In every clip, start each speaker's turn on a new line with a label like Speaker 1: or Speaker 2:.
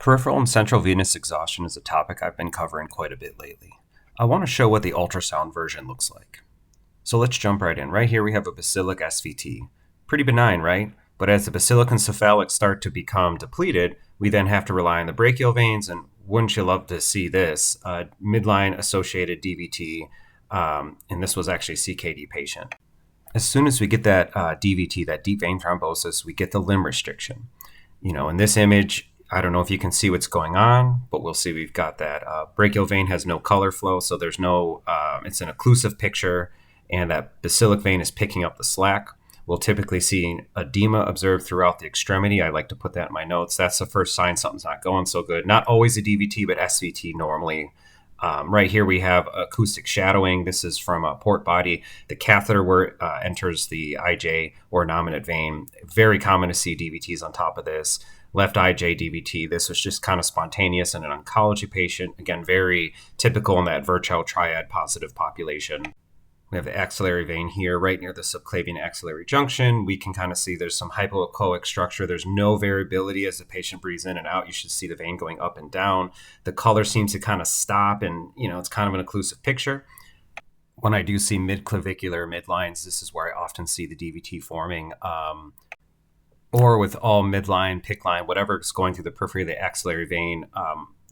Speaker 1: Peripheral and central venous exhaustion is a topic I've been covering quite a bit lately. I want to show what the ultrasound version looks like. So let's jump right in. Right here we have a basilic SVT. Pretty benign, right? But as the basilic and cephalic start to become depleted, we then have to rely on the brachial veins, and wouldn't you love to see this? Midline associated DVT, and this was actually a CKD patient. As soon as we get that DVT, that deep vein thrombosis, we get the limb restriction. In this image, I don't know if you can see what's going on, but we'll see we've got that brachial vein has no color flow, so there's no, it's an occlusive picture, and that basilic vein is picking up the slack. We'll typically see edema observed throughout the extremity. I like to put that in my notes. That's the first sign something's not going so good. Not always a DVT, but SVT normally. Right here we have acoustic shadowing. This is from a port body. The catheter where it enters the IJ or nominate vein. Very common to see DVTs on top of this. Left IJ DVT. This was just kind of spontaneous in an oncology patient. Again, very typical in that Virchow triad positive population. We have the axillary vein here right near the subclavian axillary junction. We can kind of see there's some hypoechoic structure. There's no variability as the patient breathes in and out. You should see the vein going up and down. The color seems to kind of stop, and it's kind of an occlusive picture. When I do see midclavicular midlines, this is where I often see the DVT forming. Or with all midline, PICC line, whatever is going through the periphery of the axillary vein,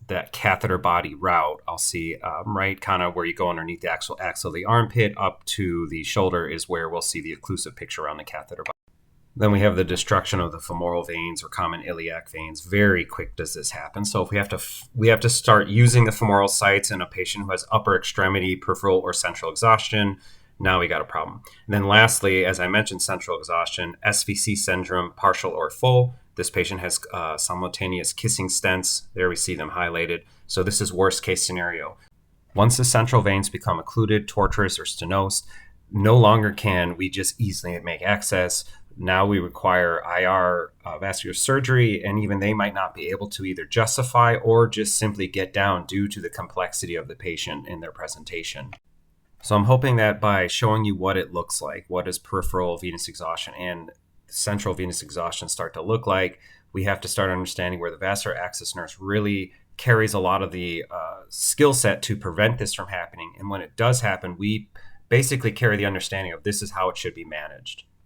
Speaker 1: that catheter body route, I'll see right kind of where you go underneath the axle of the armpit up to the shoulder is where we'll see the occlusive picture around the catheter body. Then we have the destruction of the femoral veins or common iliac veins. Very quick does this happen. So if we have to start using the femoral sites in a patient who has upper extremity, peripheral, or central exhaustion. Now we got a problem. And then lastly, as I mentioned, central exhaustion, SVC syndrome, partial or full. This patient has simultaneous kissing stents. There we see them highlighted. So this is worst case scenario. Once the central veins become occluded, tortuous, or stenosed, no longer can we just easily make access. Now we require IR vascular surgery, and even they might not be able to either justify or just simply get down due to the complexity of the patient in their presentation. So I'm hoping that by showing you what it looks like, what does peripheral venous exhaustion and central venous exhaustion start to look like, we have to start understanding where the vascular access nurse really carries a lot of the skill set to prevent this from happening. And when it does happen, we basically carry the understanding of this is how it should be managed.